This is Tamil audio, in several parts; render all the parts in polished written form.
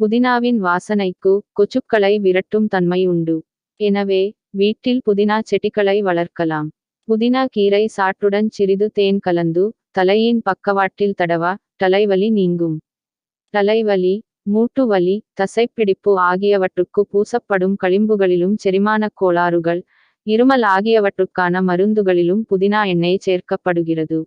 புதினாவின் வாசனைக்கு கொசுக்களை விரட்டும் தன்மை உண்டு. எனவே வீட்டில் புதினா செடிகளை வளர்க்கலாம். புதினா கீரை சாற்றுடன் சிறிது தேன் கலந்து தலையின் பக்கவாட்டில் தடவா தலைவலி நீங்கும். தலைவலி, மூட்டு வலி, தசைப்பிடிப்பு ஆகியவற்றுக்கு பூசப்படும் களிம்புகளிலும் செரிமானக் கோளாறுகள், இருமல் ஆகியவற்றுக்கான மருந்துகளிலும் புதினா எண்ணெய் சேர்க்கப்படுகிறது.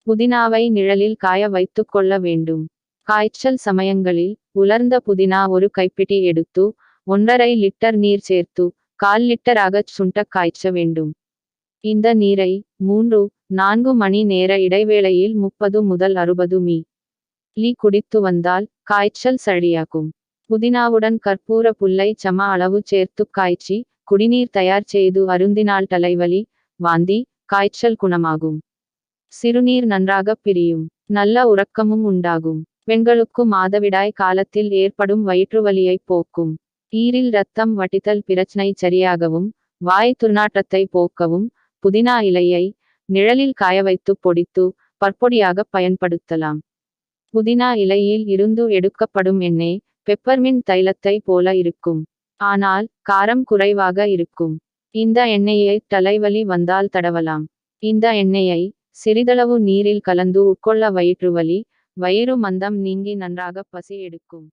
புதினாவை நிழலில் காய வைத்துக் கொள்ள வேண்டும். காய்ச்சல் சமயங்களில் உலர்ந்த புதினா ஒரு கைப்பிடி எடுத்து 1½ லிட்டர் நீர் சேர்த்து 1/4 லிட்டராகச் சுண்டக் காய்ச்ச வேண்டும். இந்த நீரை 3-4 மணி நேர இடைவேளையில் 30 முதல் 60 மி.லி குடித்து வந்தால் காய்ச்சல் சரியாகும். புதினாவுடன் கற்பூர புல்லை சம அளவு சேர்த்து காய்ச்சி குடிநீர் தயார் செய்து அருந்தினால் தலைவலி, வாந்தி, காய்ச்சல் குணமாகும். சிறுநீர் நன்றாக பிரியும். நல்ல உறக்கமும் உண்டாகும். பெண்களுக்கு மாதவிடாய் காலத்தில் ஏற்படும் வயிற்றுவலியை போக்கும். ஈரில் இரத்தம் வடிதல் பிரச்சனை சரியாகவும் வாய் துர்நாற்றத்தை போக்கவும் புதினா இலையை நிழலில் காயவைத்து பொடித்து பற்பொடியாக பயன்படுத்தலாம். புதினா இலையில் இருந்து எடுக்கப்படும் எண்ணெய் பெப்பர்மின்ட் தைலத்தை போல இருக்கும். ஆனால் காரம் குறைவாக இருக்கும். இந்த எண்ணெயை தலைவலி வந்தால் தடவலாம். இந்த எண்ணெயை சிறிதளவு நீரில் கலந்து உட்கொள்ள வயிற்றுவலி, வயிறு மந்தம் நீங்கி நன்றாக பசி எடுக்கும்.